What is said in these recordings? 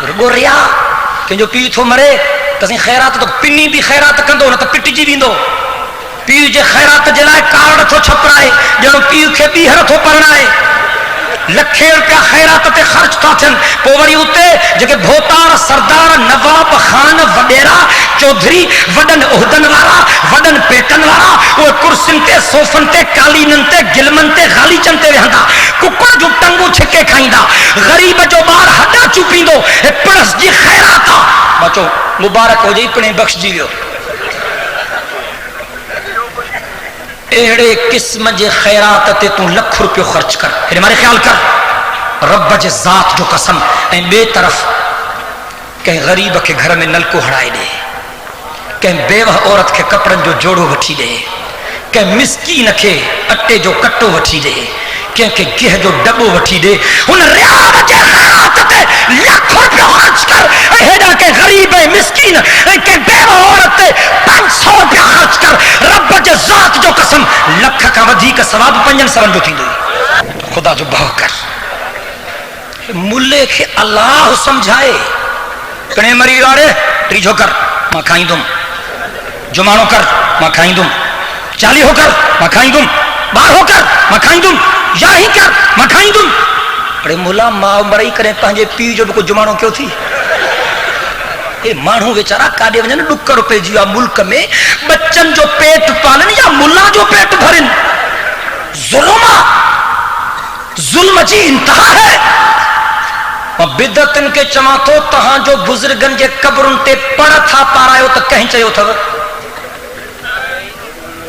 رگوریا کہ جو پی تھو مرے تسی خیرات تو پنی بھی خیرات کندو نہ تو پٹی جی ویندو پی جے خیرات جے لائے کارڈ تھو چھپرائے جنو پی کے بیہر تھو پرنائے لکھے روپیہ خیرات تے خرچ تھا تھن پووری ہوتے جگہ بھوتار سردار نواب خان وڈیرا چودھری وڈن اہدن وارا وڈن پیٹن وارا وہ کرسن تے صوفن تے قالینن تے گلمن تے غالیچن تے وہندا ککڑ جو ٹنگو چھکے کھائندا غریب جو بار ہڈا چوپیندو پڑس جی خیراتا بچو مبارک ہو جائی پنے بخش جی لیو ایڑے قسم جے خیرات تے تو لکھ روپیو خرچ کر ہمارے خیال کر رب جے ذات جو قسم اے بے طرف کہیں غریب کے گھر میں نلکو ہڑائے دے کہیں بیوہ عورت کے کپڑن جو جوڑو وٹھی دے کہیں مسکین کے اٹے جو کٹو وٹھی دے کہیں کہ گہ جو ڈبو وٹھی دے ان ریاض جے خیرات تے لکھ روپیو خرچ کر ایڈا کہ غریب مسکین کہ بیوہ عورت تے 500 روپیہ خرچ کر رب جے ذات جو قسم لکھ کا ودھی کا ثواب 500 جو تھی دے خدا جو بہو کر ملے کے اللہ سمجھائے کنے مری وارے ٹریجو کر ماں کھائیں دوں جمانو کر ماں کھائیں دوں چالی ہو کر ماں کھائیں دوں بار ہو کر ماں کھائیں دوں یا ہی کر ماں کھائیں دوں ارے ملا ماں مرائی کریں پانجے پی جو کو جمانو کیوں تھی اے مانو بیچارہ کاڈے ونجن 2 روپے جیا ملک میں بچن جو پیٹ پالن یا ملا جو پیٹ بھرن ظلم جی انتہا ہے بدعتن کے چماتو تہاں جو بزرگن جے قبرن تے پڑھ تھا پارایو تو کہیں چاہیو تھا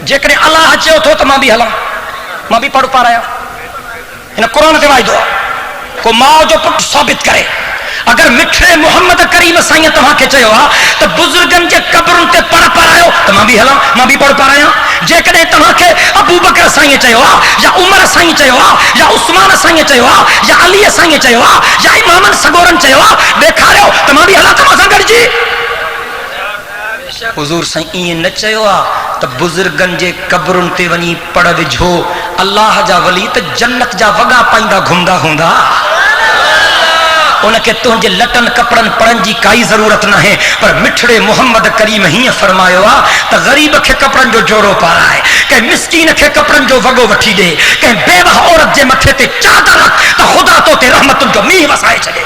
جے کرے اللہ چاہیو تھو تو ماں بھی حلام ماں بھی پڑھ پارایا انہیں قرآن تے وائی دعا کو ماں جو پٹ ثابت کرے اگر مٹھڑے محمد کریم سائیں تمہاں کے چاہیو تو بزرگن جے قبرن تے پڑھ پارایو تو ماں بھی حلام ماں بھی پڑھ پارایا جے کدے تمہاں کے ابو بکر سائیں چاہیو یا عمر سائیں چاہیو یا عثمان سائیں چاہیو یا علی سائیں چاہیو یا امام سگورن چاہیو دیکھا رہو تمہاں بھی حلام تمہاں سنگر جی حضور سائیں این نہ چاہیو تو بزرگن جے قبرن تے ونی پڑھ وجھو اللہ جا ولی تے جنت جا وگا پائندا گھومدا ہوندا ان کے تنجے لٹن کپڑن پڑن جی کائی ضرورت نہ ہے پر مٹھڑے محمد کریم ہی فرمایا تو غریب کے کپڑن جو جوڑو پارا ہے کہ مسکین کے کپڑن جو وگو وٹھی دے کہ بیوہ عورت جے متھے تے چادر رکھ تو خدا تو تے رحمت جو میہ وسائے چلے